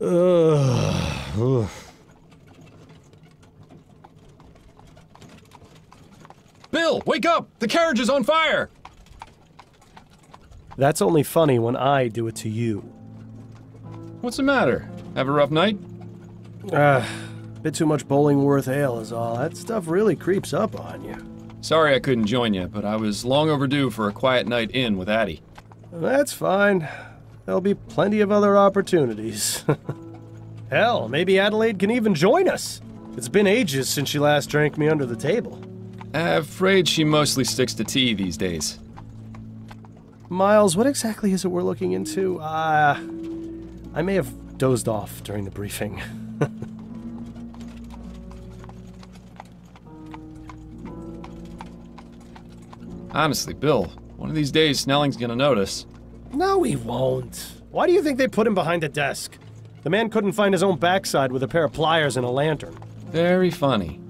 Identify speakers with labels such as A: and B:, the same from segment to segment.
A: Ugh.
B: Bill, wake up! The carriage is on fire!
A: That's only funny when I do it to you.
B: What's the matter? Have a rough night?
A: Bit too much Bollingworth ale is all. That stuff really creeps up on you.
B: Sorry I couldn't join you, but I was long overdue for a quiet night in with Addie.
A: That's fine. There'll be plenty of other opportunities. Hell, maybe Adelaide can even join us. It's been ages since she last drank me under the table.
B: Afraid she mostly sticks to tea these days.
A: Miles, what exactly is it we're looking into? I may have dozed off during the briefing.
B: Honestly, Bill, one of these days Snelling's gonna notice.
A: No, he won't. Why do you think they put him behind a desk? The man couldn't find his own backside with a pair of pliers and a lantern.
B: Very funny.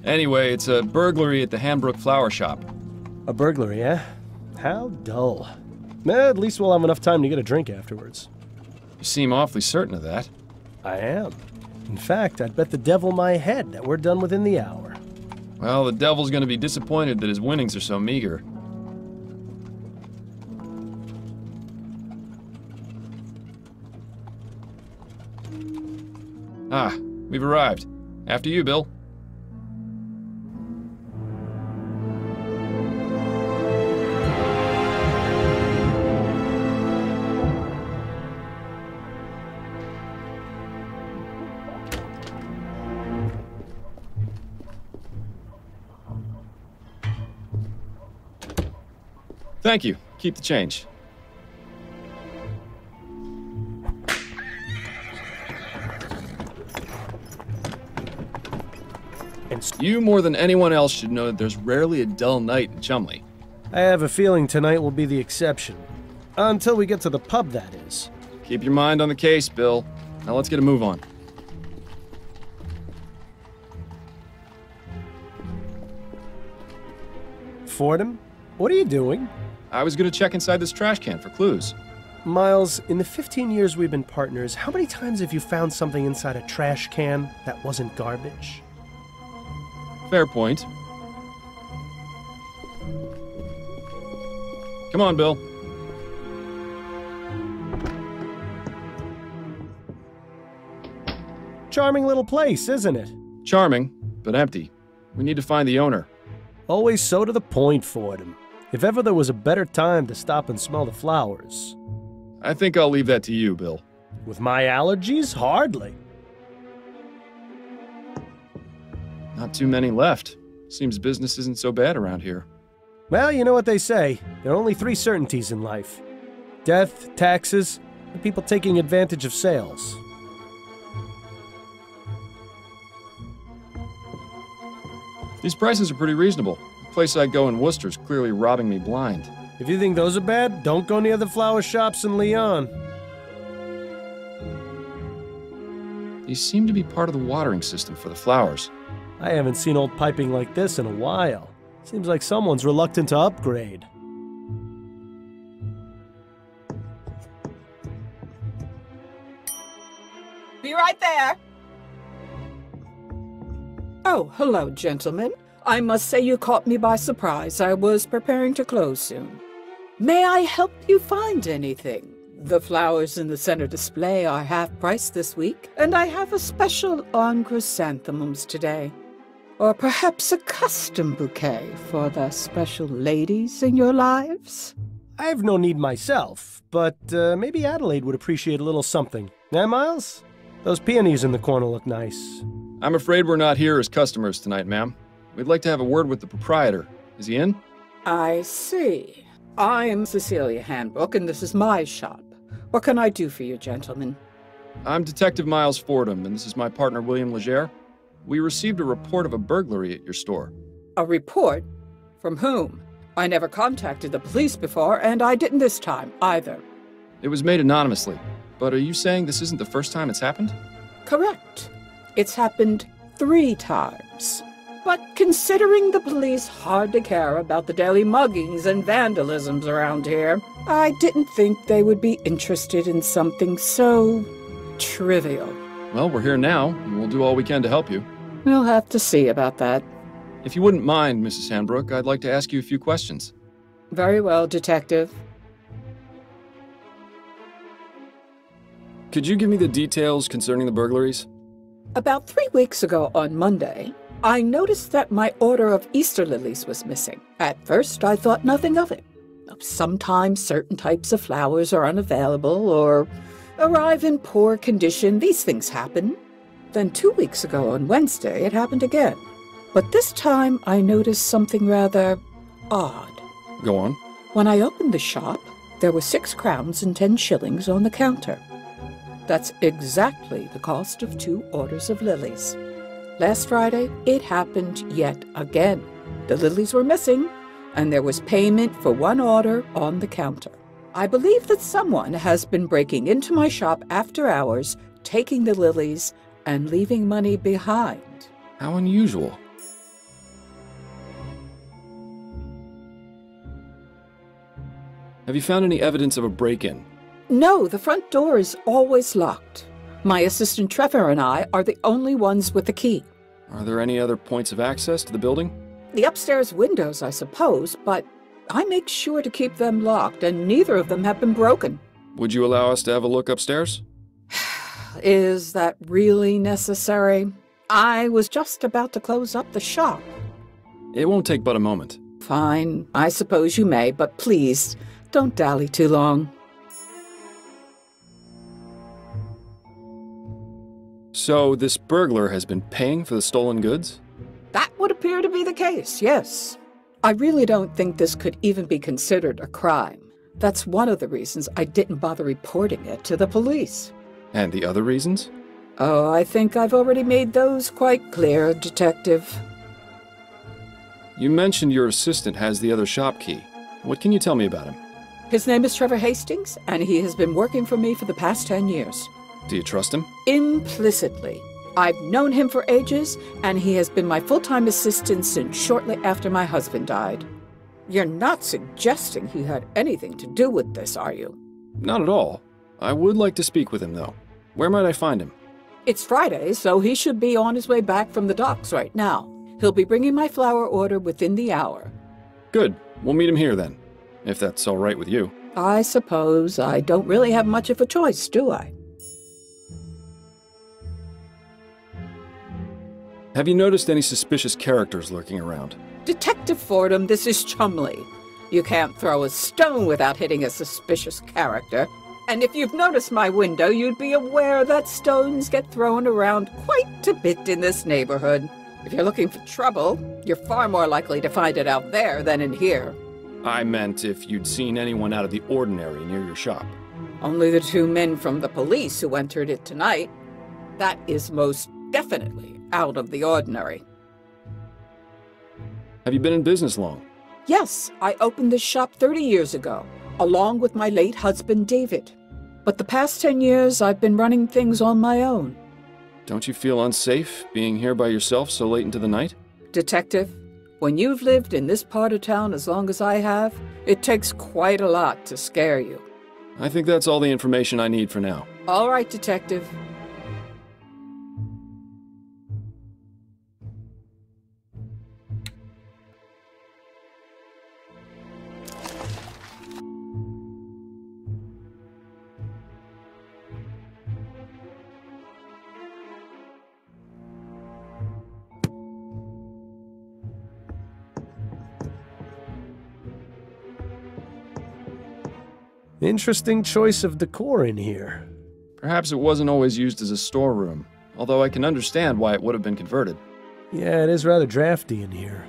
B: Anyway, it's a burglary at the Hanbrook Flower Shop.
A: A burglary, eh? How dull. At least we'll have enough time to get a drink afterwards.
B: You seem awfully certain of that.
A: I am. In fact, I'd bet the devil my head that we're done within the hour.
B: Well, the devil's gonna be disappointed that his winnings are so meager. Ah, we've arrived. After you, Bill. Thank you. Keep the change. You more than anyone else should know that there's rarely a dull night in Chumley.
A: I have a feeling tonight will be the exception. Until we get to the pub, that is.
B: Keep your mind on the case, Bill. Now let's get a move on.
A: Fordham, what are you doing?
B: I was gonna check inside this trash can for clues.
A: Miles, in the 15 years we've been partners, how many times have you found something inside a trash can that wasn't garbage?
B: Fair point. Come on, Bill.
A: Charming little place, isn't it?
B: Charming, but empty. We need to find the owner.
A: Always so to the point, Fordham. If ever there was a better time to stop and smell the flowers.
B: I think I'll leave that to you, Bill.
A: With my allergies? Hardly.
B: Not too many left. Seems business isn't so bad around here.
A: Well, you know what they say. There are only 3 certainties in life. Death, taxes, and people taking advantage of sales.
B: These prices are pretty reasonable. The place I go in Worcester's clearly robbing me blind.
A: If you think those are bad, don't go near the flower shops in Lyon.
B: These seem to be part of the watering system for the flowers.
A: I haven't seen old piping like this in a while. Seems like someone's reluctant to upgrade.
C: Be right there. Oh, hello, gentlemen. I must say you caught me by surprise. I was preparing to close soon. May I help you find anything? The flowers in the center display are half-price this week, and I have a special on chrysanthemums today. Or perhaps a custom bouquet for the special ladies in your lives?
A: I have no need myself, but maybe Adelaide would appreciate a little something. Eh, Miles? Those peonies in the corner look nice.
B: I'm afraid we're not here as customers tonight, ma'am. We'd like to have a word with the proprietor. Is he in?
C: I see. I'm Cecilia Hanbrook, and this is my shop. What can I do for you, gentlemen?
B: I'm Detective Miles Fordham, and this is my partner, William Legere. We received a report of a burglary at your store.
C: A report? From whom? I never contacted the police before, and I didn't this time, either.
B: It was made anonymously, but are you saying this isn't the first time it's happened?
C: Correct. It's happened 3 times. But considering the police hardly care about the daily muggings and vandalisms around here, I didn't think they would be interested in something so trivial.
B: Well, we're here now, and we'll do all we can to help you.
C: We'll have to see about that.
B: If you wouldn't mind, Mrs. Hanbrook, I'd like to ask you a few questions.
C: Very well, Detective.
B: Could you give me the details concerning the burglaries?
C: About 3 weeks ago on Monday, I noticed that my order of Easter lilies was missing. At first, I thought nothing of it. Sometimes certain types of flowers are unavailable or arrive in poor condition. These things happen. Then 2 weeks ago on Wednesday, it happened again. But this time, I noticed something rather odd.
B: Go on.
C: When I opened the shop, there were 6 crowns and 10 shillings on the counter. That's exactly the cost of 2 orders of lilies. Last Friday, it happened yet again. The lilies were missing, and there was payment for 1 order on the counter. I believe that someone has been breaking into my shop after hours, taking the lilies, and leaving money behind.
B: How unusual. Have you found any evidence of a break-in?
C: No, the front door is always locked. My assistant Trevor and I are the only ones with the key.
B: Are there any other points of access to the building?
C: The upstairs windows, I suppose, but I make sure to keep them locked, and neither of them have been broken.
B: Would you allow us to have a look upstairs?
C: Is that really necessary? I was just about to close up the shop.
B: It won't take but a moment.
C: Fine, I suppose you may, but please, don't dally too long.
B: So, this burglar has been paying for the stolen goods?
C: That would appear to be the case, yes. I really don't think this could even be considered a crime. That's one of the reasons I didn't bother reporting it to the police.
B: And the other reasons?
C: Oh, I think I've already made those quite clear, Detective.
B: You mentioned your assistant has the other shop key. What can you tell me about him?
C: His name is Trevor Hastings, and he has been working for me for the past 10 years.
B: Do you trust him?
C: Implicitly. I've known him for ages, and he has been my full-time assistant since shortly after my husband died. You're not suggesting he had anything to do with this, are you?
B: Not at all. I would like to speak with him, though. Where might I find him?
C: It's Friday, so he should be on his way back from the docks right now. He'll be bringing my flower order within the hour.
B: Good. We'll meet him here, then. If that's all right with you.
C: I suppose I don't really have much of a choice, do I?
B: Have you noticed any suspicious characters lurking around?
C: Detective Fordham, this is Chumley. You can't throw a stone without hitting a suspicious character. And if you've noticed my window, you'd be aware that stones get thrown around quite a bit in this neighborhood. If you're looking for trouble, you're far more likely to find it out there than in here.
B: I meant if you'd seen anyone out of the ordinary near your shop.
C: Only the 2 men from the police who entered it tonight. That is most definitely out of the ordinary.
B: Have you been in business long?
C: Yes, I opened this shop 30 years ago, along with my late husband, David. But the past 10 years, I've been running things on my own.
B: Don't you feel unsafe being here by yourself so late into the night?
C: Detective, when you've lived in this part of town as long as I have, it takes quite a lot to scare you.
B: I think that's all the information I need for now.
C: All right, Detective.
A: Interesting choice of decor in here.
B: Perhaps it wasn't always used as a storeroom, although I can understand why it would have been converted.
A: Yeah, it is rather drafty in here.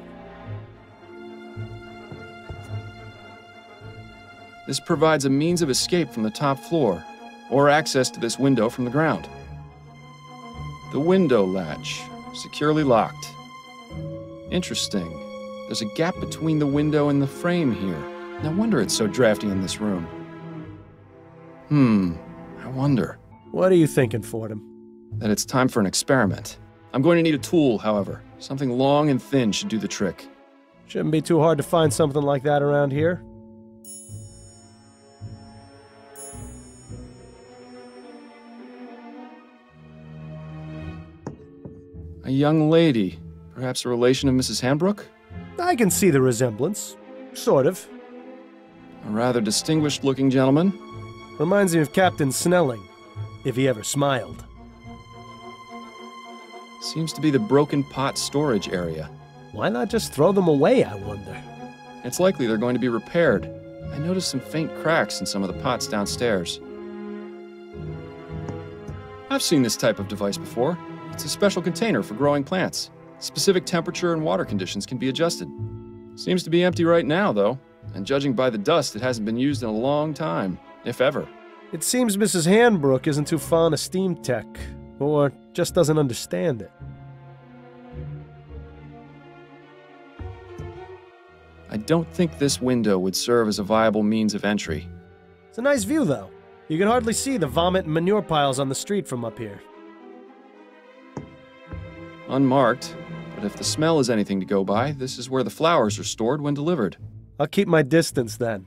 B: This provides a means of escape from the top floor, or access to this window from the ground. The window latch, securely locked. Interesting. There's a gap between the window and the frame here. No wonder it's so drafty in this room. I wonder.
A: What are you thinking, Fordham?
B: That it's time for an experiment. I'm going to need a tool, however. Something long and thin should do the trick.
A: Shouldn't be too hard to find something like that around here.
B: A young lady. Perhaps a relation of Mrs. Hanbrook?
A: I can see the resemblance. Sort of.
B: A rather distinguished-looking gentleman.
A: Reminds me of Captain Snelling, if he ever smiled.
B: Seems to be the broken pot storage area.
A: Why not just throw them away, I wonder?
B: It's likely they're going to be repaired. I noticed some faint cracks in some of the pots downstairs. I've seen this type of device before. It's a special container for growing plants. Specific temperature and water conditions can be adjusted. Seems to be empty right now, though. And judging by the dust, it hasn't been used in a long time, if ever.
A: It seems Mrs. Hanbrook isn't too fond of steam tech, or just doesn't understand it.
B: I don't think this window would serve as a viable means of entry.
A: It's a nice view, though. You can hardly see the vomit and manure piles on the street from up here.
B: Unmarked, but if the smell is anything to go by, this is where the flowers are stored when delivered.
A: I'll keep my distance then.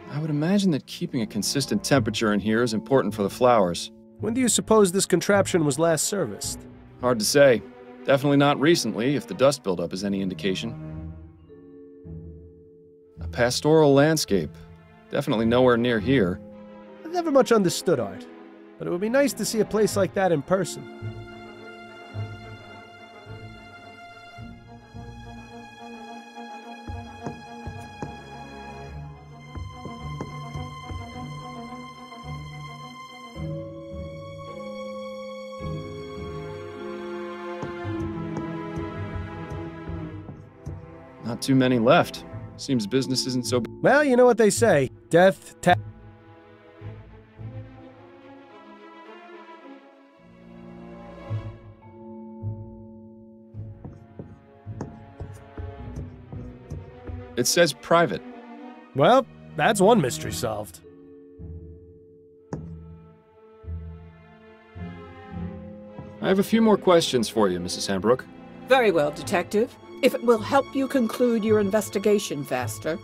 B: I would imagine that keeping a consistent temperature in here is important for the flowers.
A: When do you suppose this contraption was last serviced?
B: Hard to say. Definitely not recently, if the dust buildup is any indication. A pastoral landscape. Definitely nowhere near here.
A: I've never much understood art, but it would be nice to see a place like that in person.
B: Not too many left. Seems business isn't so...
A: Well, you know what they say. Death,
B: It says private.
A: Well, that's one mystery solved.
B: I have a few more questions for you, Mrs. Hanbrook.
C: Very well, Detective. If it will help you conclude your investigation faster.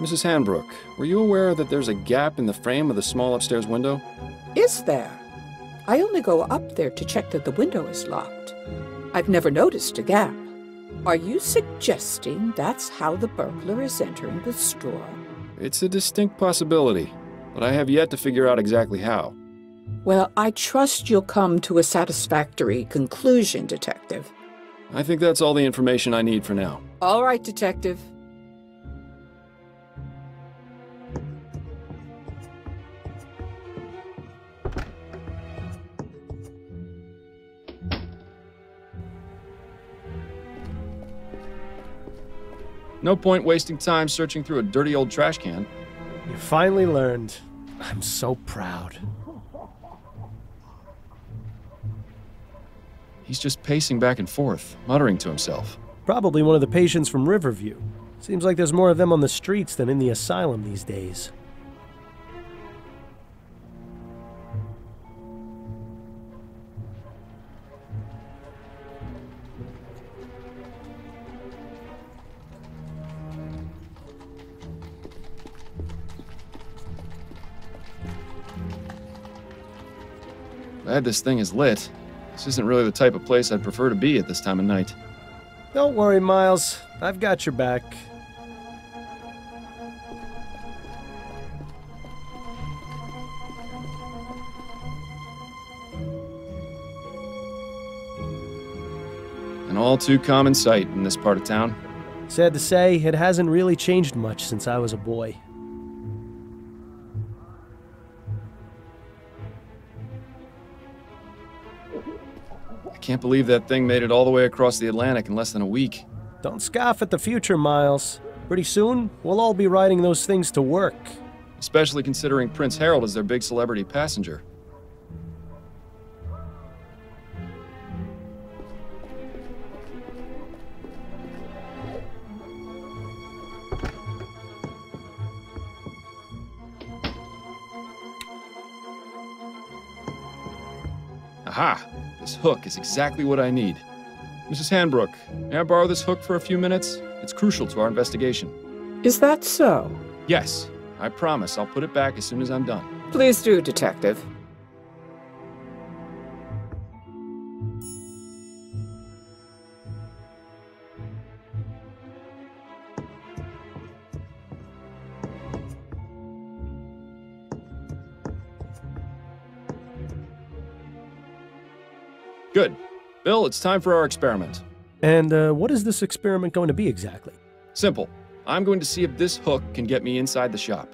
B: Mrs. Hanbrook, were you aware that there's a gap in the frame of the small upstairs window?
C: Is there? I only go up there to check that the window is locked. I've never noticed a gap. Are you suggesting that's how the burglar is entering the store?
B: It's a distinct possibility, but I have yet to figure out exactly how.
C: Well, I trust you'll come to a satisfactory conclusion, Detective.
B: I think that's all the information I need for now.
C: All right, Detective.
B: No point wasting time searching through a dirty old trash can.
A: You finally learned. I'm so proud.
B: He's just pacing back and forth, muttering to himself.
A: Probably one of the patients from Riverview. Seems like there's more of them on the streets than in the asylum these days.
B: Glad this thing is lit. This isn't really the type of place I'd prefer to be at this time of night.
A: Don't worry, Miles. I've got your back.
B: An all too common sight in this part of town.
A: Sad to say, it hasn't really changed much since I was a boy.
B: I can't believe that thing made it all the way across the Atlantic in less than a week.
A: Don't scoff at the future, Miles. Pretty soon, we'll all be riding those things to work.
B: Especially considering Prince Harold is their big celebrity passenger. Aha! This hook is exactly what I need. Mrs. Hanbrook, may I borrow this hook for a few minutes? It's crucial to our investigation.
C: Is that so?
B: Yes, I promise I'll put it back as soon as I'm done.
C: Please do, Detective.
B: Good. Bill, it's time for our experiment.
A: And what is this experiment going to be exactly?
B: Simple. I'm going to see if this hook can get me inside the shop.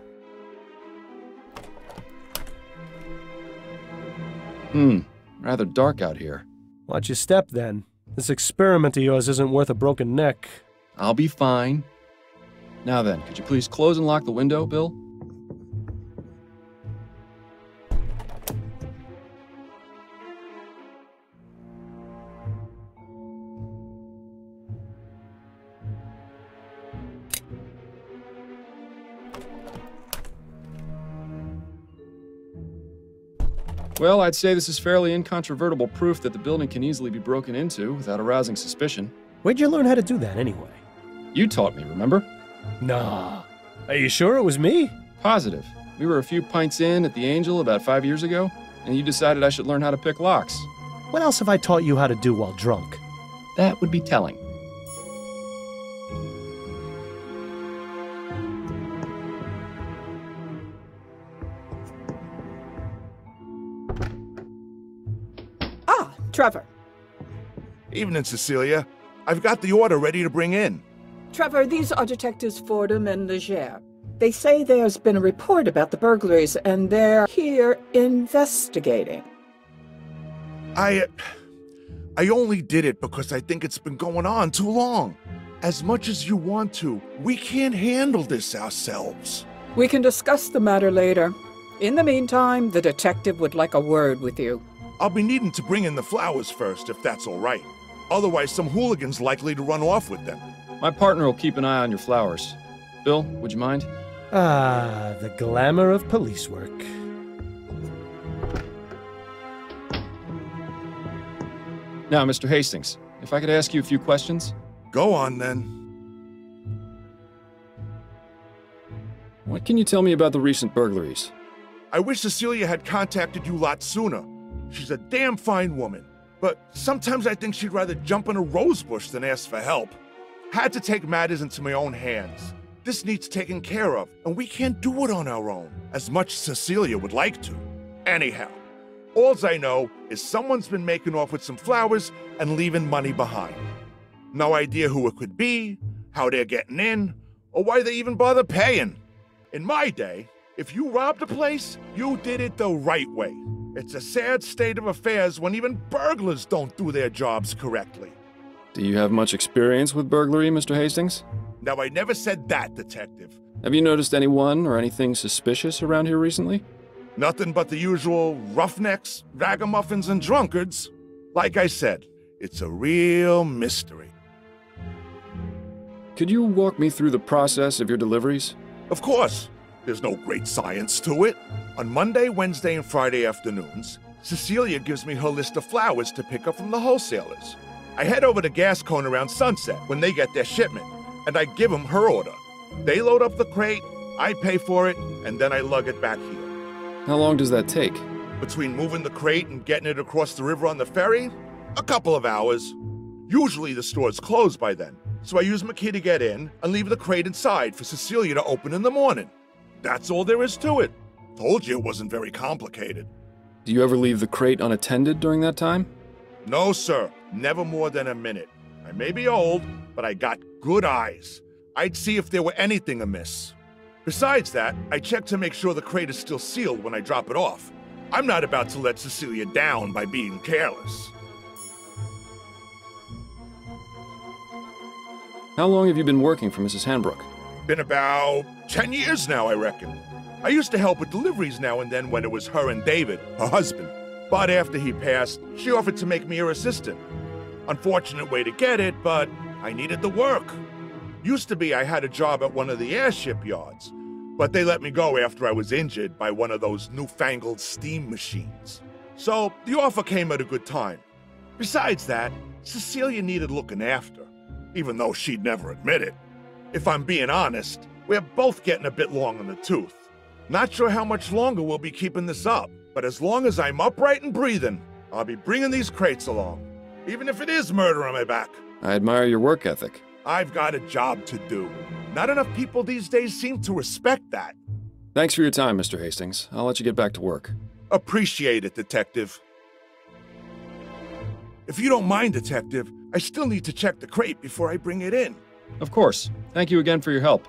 B: Rather dark out here.
A: Watch your step, then. This experiment of yours isn't worth a broken neck.
B: I'll be fine. Now then, could you please close and lock the window, Bill? Well, I'd say this is fairly incontrovertible proof that the building can easily be broken into without arousing suspicion.
A: Where'd you learn how to do that, anyway?
B: You taught me, remember?
A: Nah. Are you sure it was me?
B: Positive. We were a few pints in at the Angel about 5 years ago, and you decided I should learn how to pick locks.
A: What else have I taught you how to do while drunk?
B: That would be telling.
C: Trevor.
D: Evening, Cecilia. I've got the order ready to bring in.
C: Trevor, these are Detectives Fordham and Leger. They say there's been a report about the burglaries, and they're here investigating.
D: I only did it because I think it's been going on too long. As much as you want to, we can't handle this ourselves.
C: We can discuss the matter later. In the meantime, the detective would like a word with you.
D: I'll be needing to bring in the flowers first, if that's all right. Otherwise, some hooligan's likely to run off with them.
B: My partner will keep an eye on your flowers. Bill, would you mind?
A: Ah, the glamour of police work.
B: Now, Mr. Hastings, if I could ask you a few questions?
D: Go on, then.
B: What can you tell me about the recent burglaries?
D: I wish Cecilia had contacted you lots sooner. She's a damn fine woman, but sometimes I think she'd rather jump in a rose bush than ask for help. Had to take matters into my own hands. This needs taken care of, and we can't do it on our own, as much as Cecilia would like to. Anyhow, alls I know is someone's been making off with some flowers and leaving money behind. No idea who it could be, how they're getting in, or why they even bother paying. In my day, if you robbed a place, you did it the right way. It's a sad state of affairs when even burglars don't do their jobs correctly.
B: Do you have much experience with burglary, Mr. Hastings?
D: Now, I never said that, Detective.
B: Have you noticed anyone or anything suspicious around here recently?
D: Nothing but the usual roughnecks, ragamuffins, and drunkards. Like I said, it's a real mystery.
B: Could you walk me through the process of your deliveries?
D: Of course. There's no great science to it. On Monday, Wednesday, and Friday afternoons, Cecilia gives me her list of flowers to pick up from the wholesalers. I head over to Gascone around sunset when they get their shipment, and I give them her order. They load up the crate, I pay for it, and then I lug it back here.
B: How long does that take?
D: Between moving the crate and getting it across the river on the ferry, a couple of hours. Usually the store's closed by then, so I use my key to get in and leave the crate inside for Cecilia to open in the morning. That's all there is to it. Told you it wasn't very complicated.
B: Do you ever leave the crate unattended during that time?
D: No, sir. Never more than a minute. I may be old, but I got good eyes. I'd see if there were anything amiss. Besides that, I check to make sure the crate is still sealed when I drop it off. I'm not about to let Cecilia down by being careless.
B: How long have you been working for Mrs. Hanbrook?
D: Been about 10 years now, I reckon. I used to help with deliveries now and then when it was her and David, her husband. But after he passed, she offered to make me her assistant. Unfortunate way to get it, but I needed the work. Used to be I had a job at one of the airship yards, but they let me go after I was injured by one of those newfangled steam machines. So the offer came at a good time. Besides that, Cecilia needed looking after, even though she'd never admit it. If I'm being honest, we're both getting a bit long in the tooth. Not sure how much longer we'll be keeping this up, but as long as I'm upright and breathing, I'll be bringing these crates along, even if it is murder on my back.
B: I admire your work ethic.
D: I've got a job to do. Not enough people these days seem to respect that.
B: Thanks for your time, Mr. Hastings. I'll let you get back to work.
D: Appreciate it, Detective. If you don't mind, Detective, I still need to check the crate before I bring it in.
B: Of course. Thank you again for your help.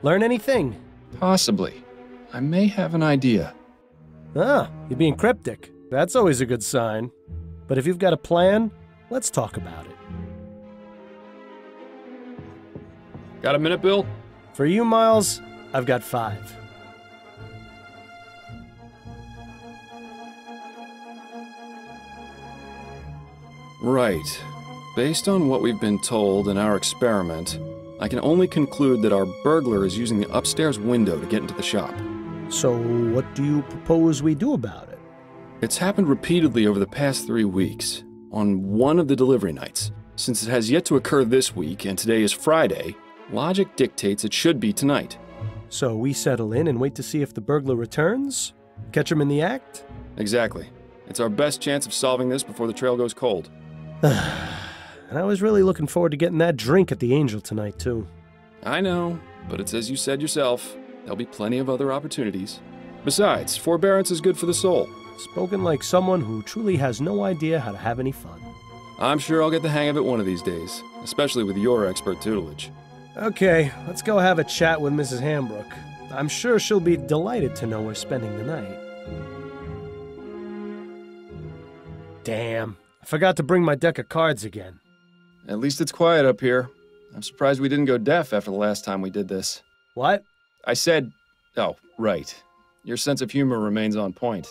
A: Learn anything?
B: Possibly. I may have an idea.
A: Ah, you're being cryptic. That's always a good sign. But if you've got a plan, let's talk about it.
B: Got a minute, Bill?
A: For you, Miles, I've got 5.
B: Right. Based on what we've been told in our experiment, I can only conclude that our burglar is using the upstairs window to get into the shop.
A: So what do you propose we do about it?
B: It's happened repeatedly over the past 3 weeks, on one of the delivery nights. Since it has yet to occur this week, and today is Friday, logic dictates it should be tonight.
A: So we settle in and wait to see if the burglar returns? Catch him in the act?
B: Exactly. It's our best chance of solving this before the trail goes cold.
A: And I was really looking forward to getting that drink at the Angel tonight, too.
B: I know, but it's as you said yourself. There'll be plenty of other opportunities. Besides, forbearance is good for the soul.
A: Spoken like someone who truly has no idea how to have any fun.
B: I'm sure I'll get the hang of it one of these days, especially with your expert tutelage.
A: Okay, let's go have a chat with Mrs. Hambrook. I'm sure she'll be delighted to know we're spending the night. Damn, I forgot to bring my deck of cards again.
B: At least it's quiet up here. I'm surprised we didn't go deaf after the last time we did this.
A: What?
B: I said... Oh, right. Your sense of humor remains on point.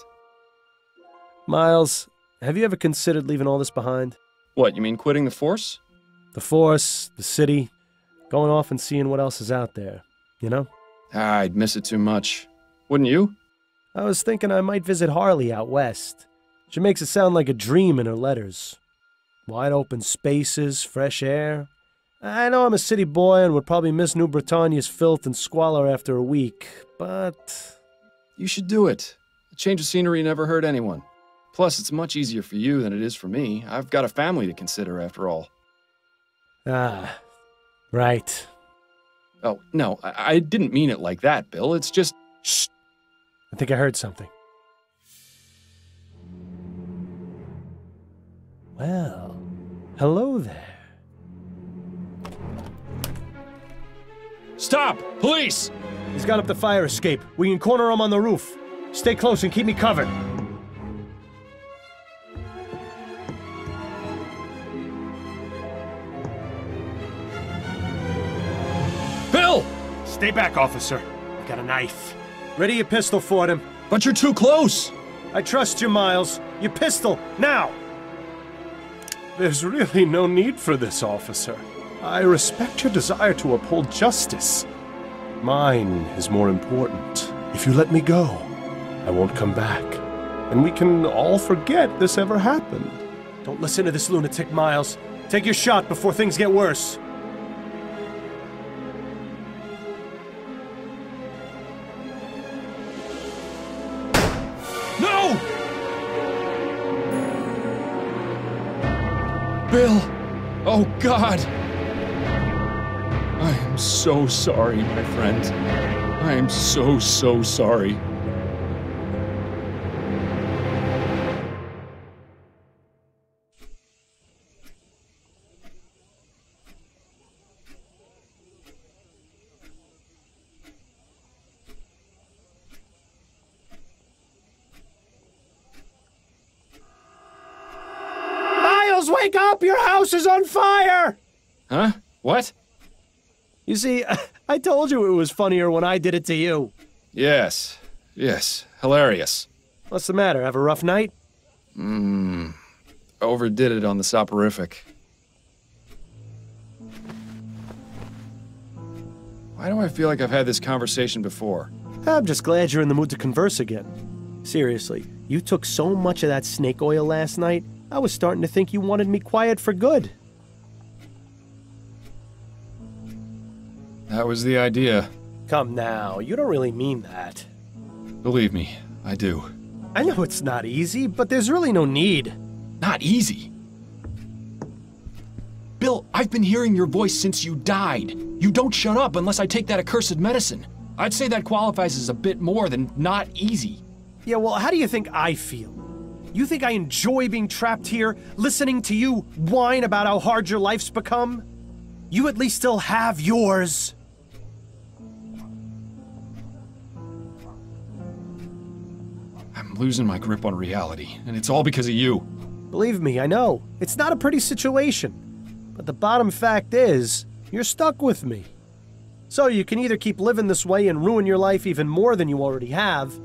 A: Miles, have you ever considered leaving all this behind?
B: What, you mean quitting the force?
A: The Force, the city, going off and seeing what else is out there, you know?
B: I'd miss it too much. Wouldn't you?
A: I was thinking I might visit Harley out west. She makes it sound like a dream in her letters. Wide open spaces, fresh air. I know I'm a city boy and would probably miss New Britannia's filth and squalor after a week, but...
B: You should do it. A change of scenery never hurt anyone. Plus, it's much easier for you than it is for me. I've got a family to consider, after all.
A: Ah, right.
B: Oh, no, I didn't mean it like that, Bill. It's just...
A: Shh! I think I heard something. Well, hello there.
B: Stop! Police!
A: He's got up the fire escape. We can corner him on the roof. Stay close and keep me covered.
B: Bill!
A: Stay back, officer. I got a knife. Ready your pistol, Fordham.
B: But you're too close!
A: I trust you, Miles. Your pistol, now! There's really no need for this, officer. I respect your desire to uphold justice. Mine is more important. If you let me go, I won't come back. And we can all forget this ever happened. Don't listen to this lunatic, Miles. Take your shot before things get worse.
B: No! Bill! Oh, God! I am so sorry, my friend. I am so sorry.
A: Miles, wake up! Your house is on fire!
B: Huh? What?
A: You see, I told you it was funnier when I did it to you.
B: Yes. Hilarious.
A: What's the matter? Have a rough night?
B: Overdid it on the soporific. Why do I feel like I've had this conversation before?
A: I'm just glad you're in the mood to converse again. Seriously, you took so much of that snake oil last night, I was starting to think you wanted me quiet for good.
B: That was the idea.
A: Come now, you don't really mean that.
B: Believe me, I do.
A: I know it's not easy, but there's really no need.
E: Not easy? Bill, I've been hearing your voice since you died. You don't shut up unless I take that accursed medicine. I'd say that qualifies as a bit more than not easy.
A: Yeah, well, how do you think I feel? You think I enjoy being trapped here, listening to you whine about how hard your life's become? You at least still have yours.
B: I'm losing my grip on reality, and it's all because of you.
A: Believe me, I know. It's not a pretty situation. But the bottom fact is, you're stuck with me. So you can either keep living this way and ruin your life even more than you already have,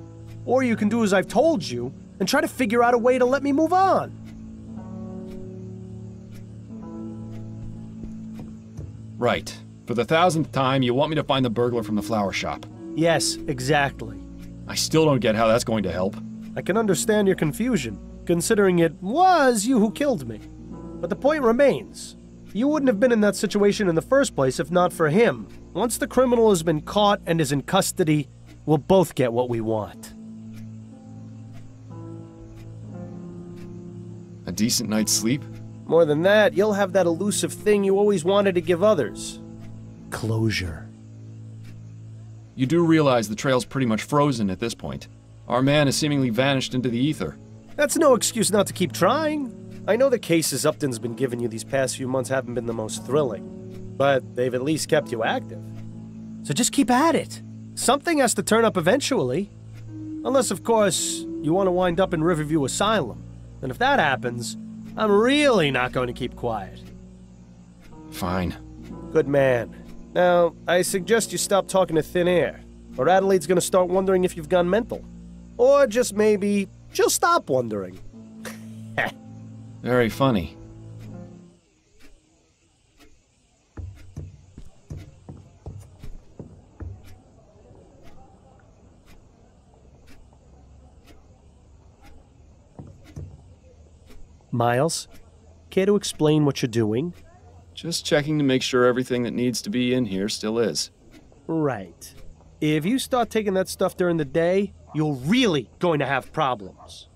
A: or you can do as I've told you and try to figure out a way to let me move on.
B: Right. For the 1000th time, you want me to find the burglar from the flower shop.
A: Yes, exactly.
B: I still don't get how that's going to help.
A: I can understand your confusion, considering it was you who killed me. But the point remains. You wouldn't have been in that situation in the first place if not for him. Once the criminal has been caught and is in custody, we'll both get what we want.
B: A decent night's sleep?
A: More than that, you'll have that elusive thing you always wanted to give others. Closure.
B: You do realize the trail's pretty much frozen at this point. Our man has seemingly vanished into the ether.
A: That's no excuse not to keep trying. I know the cases Upton's been giving you these past few months haven't been the most thrilling, but they've at least kept you active. So just keep at it. Something has to turn up eventually. Unless, of course, you want to wind up in Riverview Asylum. And if that happens, I'm really not going to keep quiet.
B: Fine.
A: Good man. Now, I suggest you stop talking to thin air, or Adelaide's gonna start wondering if you've gone mental. Or just maybe, she'll stop wondering.
B: Very funny.
A: Miles, care to explain what you're doing?
B: Just checking to make sure everything that needs to be in here still is.
A: Right. If you start taking that stuff during the day, you're really going to have problems.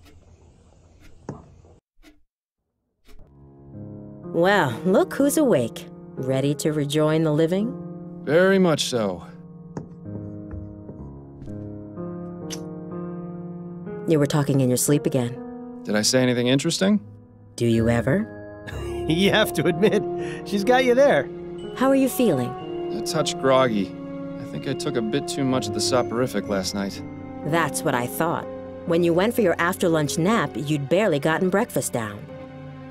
F: Well, look who's awake. Ready to rejoin the living?
B: Very much so.
F: You were talking in your sleep again.
B: Did I say anything interesting?
F: Do you ever?
A: You have to admit, she's got you there.
F: How are you feeling?
B: A touch groggy. I think I took a bit too much of the soporific last night.
F: That's what I thought. When you went for your after-lunch nap, you'd barely gotten breakfast down.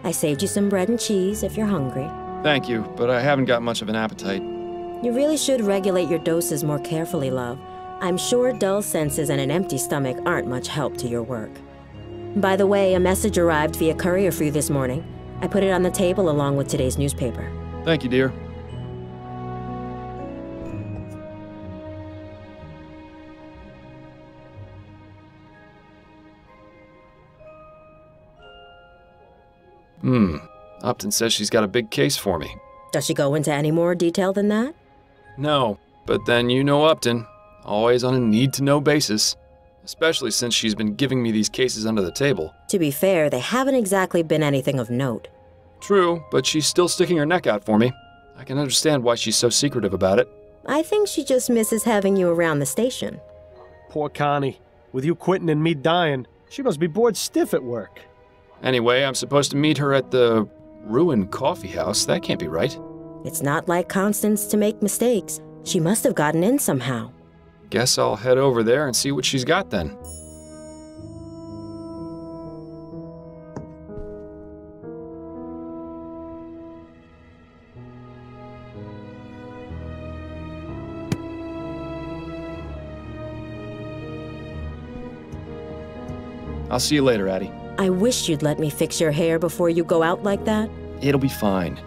F: I saved you some bread and cheese if you're hungry.
B: Thank you, but I haven't got much of an appetite.
F: You really should regulate your doses more carefully, love. I'm sure dull senses and an empty stomach aren't much help to your work. By the way, a message arrived via courier for you this morning. I put it on the table along with today's newspaper.
B: Thank you, dear. Upton says she's got a big case for me.
F: Does she go into any more detail than that?
B: No, but then you know Upton. Always on a need-to-know basis. Especially since she's been giving me these cases under the table.
F: To be fair, they haven't exactly been anything of note.
B: True, but she's still sticking her neck out for me. I can understand why she's so secretive about it.
F: I think she just misses having you around the station.
A: Poor Connie. With you quitting and me dying, she must be bored stiff at work.
B: Anyway, I'm supposed to meet her at the ruined coffee house. That can't be right.
F: It's not like Constance to make mistakes. She must have gotten in somehow.
B: Guess I'll head over there and see what she's got then. I'll see you later, Addie.
F: I wish you'd let me fix your hair before you go out like that.
B: It'll be fine.